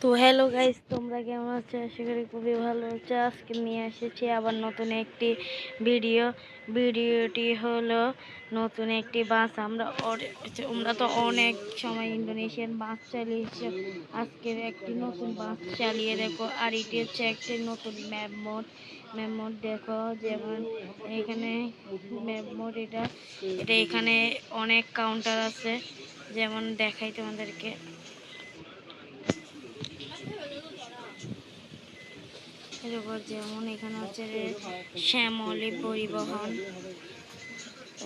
তো hello guys, তোমরা কেমন আছো? আশা করি খুবই ভালো আছো। আজকে নিয়ে এসেছি আবার নতুন একটি ভিডিওটি হলো নতুন একটি বাস। আমরা তো অনেক সময় ইন্দোনেশিয়ান বাস চালিয়েছি। আজকের একটি নতুন বাস চালিয়ে দেখো। আর এটি হচ্ছে একটি নতুন ম্যাপ মোড দেখো। যেমন এখানে ম্যাপ মোড, এটা এখানে অনেক কাউন্টার আছে। যেমন দেখাই তোমাদেরকে। এরপর যেমন এখানে হচ্ছে শ্যামলী পরিবহন,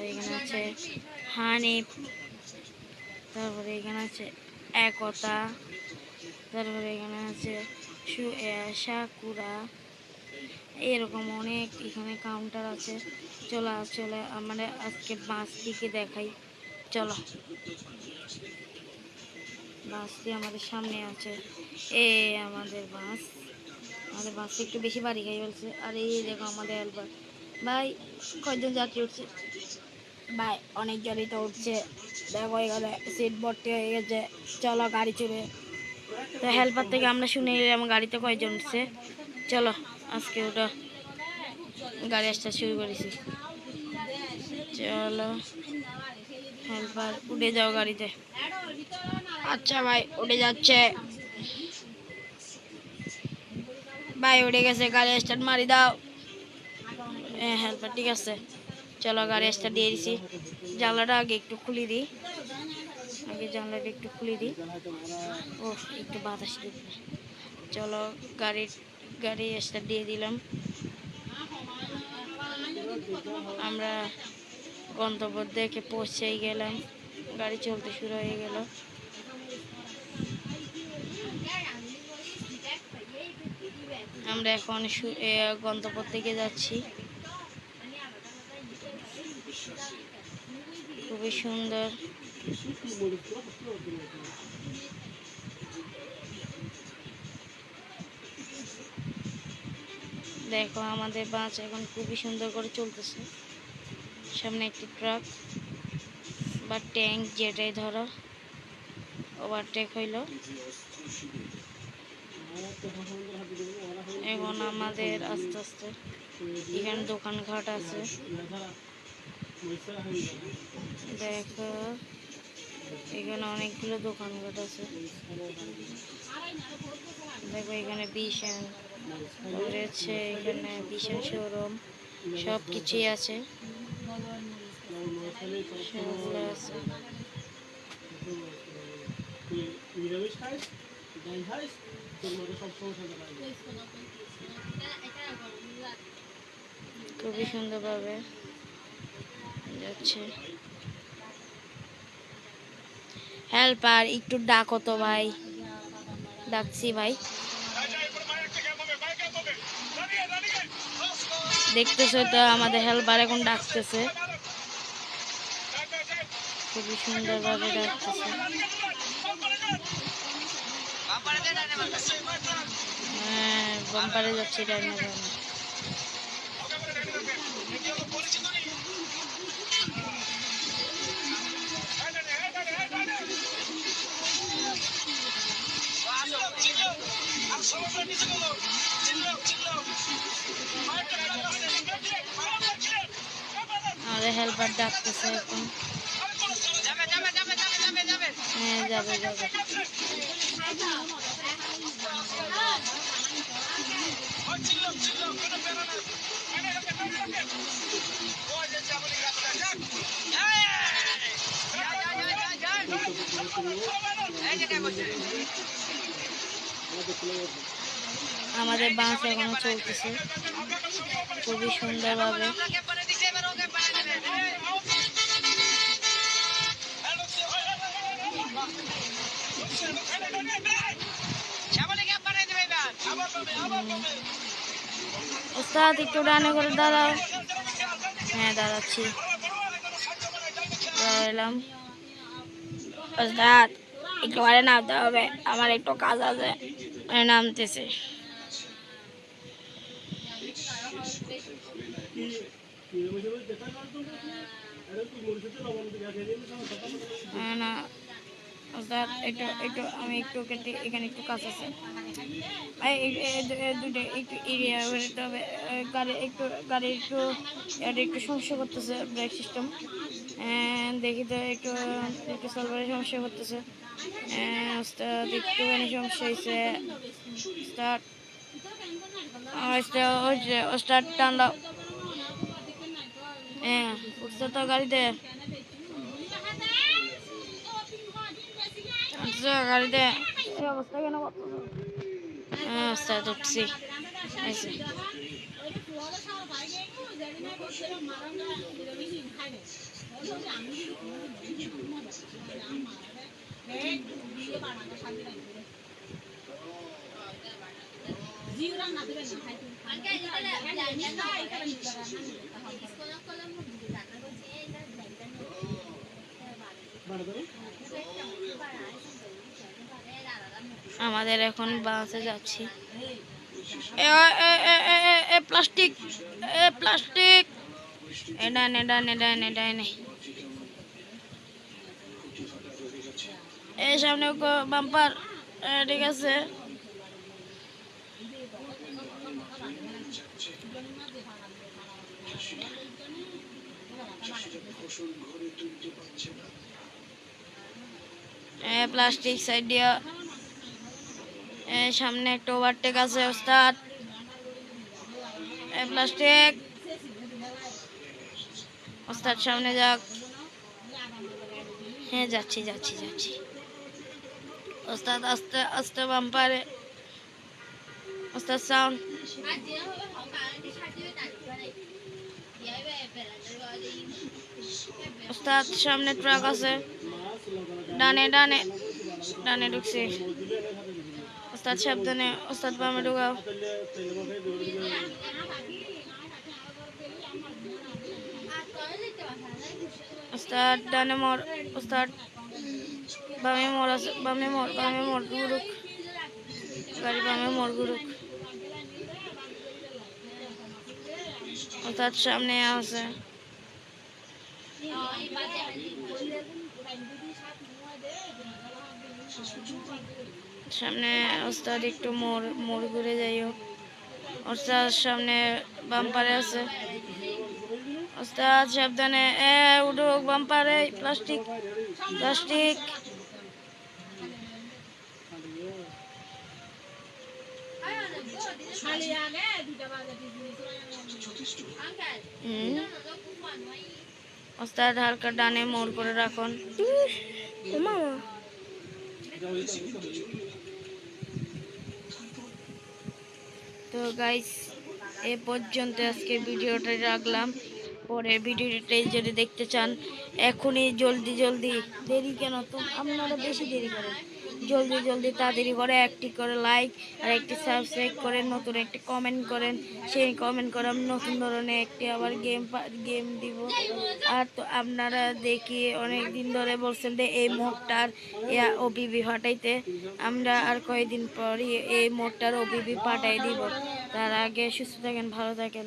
এখানে আছে হানিফ, তারপরে এখানে আছে একতা, তারপরে এখানে আছে সাকুরা। এরকম অনেক এখানে কাউন্টার আছে। চলে আমরা আজকে বাসটিকে দেখাই। চলো, বাসটি আমাদের সামনে আছে। আমাদের বাস একটু বেশি বাড়ি খাই বলছে। আর এই দেখো আমাদের হেল্পার। ভাই, কয়জন যাত্রী উঠছে? ভাই, অনেকজনই তো উঠছে। দেখো এখানে সিট ভর্তি হয়ে গেছে। চলো গাড়ি চলে। তো হেল্পার থেকে আমরা শুনে নিলাম গাড়িতে কয়জন উঠছে। চলো আজকে ওটা গাড়ি আসতে শুরু করেছি। চলো হেল্পার, উঠে যাও গাড়িতে। আচ্ছা ভাই, উঠে যাচ্ছে ভাই, উঠে গেছে। গাড়ি স্টার্ট মারি দাও। হ্যাঁ হেল্পার, ঠিক আছে। চলো গাড়ি স্টার্ট দিয়ে দিছি। জানলাটা আগে একটু খুলে দিই। ও, একটু বাতাস ঢুকবে। চলো গাড়ি স্টার্ট দিয়ে দিলাম। আমরা গন্তব্য দেখে পৌঁছেই গেলাম। গাড়ি চলতে শুরু হয়ে গেল। আমরা এখন গন্তব্য দিকে যাচ্ছি। খুবই সুন্দর। দেখো আমাদের বাস এখন খুবই সুন্দর করে চলতেছে। সামনে একটি ট্রাক বা ট্যাঙ্ক, যেটাই ধরো, ওভারটেক হইল। এখন আমাদের আস্তে আস্তে এখানে দোকানঘাট আছে। দেখো এখানে অনেকগুলো দোকানঘাট আছে। দেখো এখানে বিশাল রয়েছে, এখানে বিশাল শোরুম, সব কিছুই আছে। সবগুলো আছে। খুবই সুন্দরভাবে যাচ্ছে। হেল্পার, একটু ডাকো তো ভাই। ডাকছি ভাই। দেখতেছো তো আমাদের হেল্পার এখন ডাকতেছে। খুবই সুন্দরভাবে ডাকতেছে। হ্যাঁ, বাম্পারে যাচ্ছে ডাইনে বামে। আমাদের হেল্পার ডাকতেছে এখন। হ্যাঁ, যাবে। আমাদের বাস এখনো চলতেছে খুবই সুন্দরভাবে। ওস্তাদ, একটু ডানে করে দাঁড়াও। হ্যাঁ, দাঁড়াচ্ছি। এলাম। ওস্তাদ, একটু ঘরে নামতে হবে, আমার একটু কাজ আছে। নামতেছে। না, ওস্তাদ একটু একটু আমি একটু কেটে এখানে একটু কাজ আছে দুটো একটু এরিয়া বেরোতে হবে গাড়ি একটু গাড়ি একটু এটা একটু সমস্যা করতেছে ব্রেক সিস্টেম দেখি তো একটু একটু সার্ভারের সমস্যা করতেছে ওস্তাদ একটুখানি সমস্যা হয়েছে স্টার্ট স্টার্ট টান দাও হ্যাঁ উঠছে তো গাড়িতে উঠছে গাড়িতে এই অবস্থা কেন হ্যাঁ ওস্তাদ উঠছি আইসে আমাদের এখন বাসে যাচ্ছি প্লাস্টিক প্লাস্টিক এটা নেই এই সামনে বাম্পার ঠিক আছে প্লাস্টিক সাইড দিয়া সামনে একটা ওভারটেক আছে ওস্তাদ প্লাস্টিক ওস্তাদ সামনে যাক হ্যাঁ যাচ্ছি ওস্তাদ আস্তে আস্তে বাম্পারে ওস্তাদ সাউন্ড ওস্তাদ সামনে ট্রাক আছে ডানে ঢুকছে ওস্তাদ সাবধানে ওস্তাদ বামে ঢুকাও ওস্তাদ ডানে মোড় ওস্তাদ বামে মোড় আছে বামে মোড় ঘুরুক গাড়ি বামে মোড় ঘুরুক ওস্তাদ সামনে আছে সামনে ওস্তাদ একটু মোড় ঘুরে যাইও ওস্তাদ সামনে বাম্পারে আছে ওস্তাদ সাবধানে উঠুক বাম্পারে প্লাস্টিক ওস্তাদ হালকা ডানে মোড় করে রাখুন তো গাইস এ পর্যন্ত আজকে ভিডিওটা রাখলাম পরে ভিডিওটা যদি দেখতে চান এখনই জলদি দেরি কেন তো আপনারা বেশি দেরি করেন জলদি তাড়াতাড়ি করে একটি করে লাইক আর একটি সাবস্ক্রাইব করেন নতুন একটি কমেন্ট করেন সেই কমেন্ট করে আমি নতুন ধরনের একটি আবার গেম দিব আর তো আপনারা দেখি অনেক দিন ধরে বলছেন যে এই মোডটার ওবিবি ফাটাইতে আমরা আর কয়েকদিন পরই এই মোডটার ওবিবি পাঠাই দিব তার আগে সুস্থ থাকেন ভালো থাকেন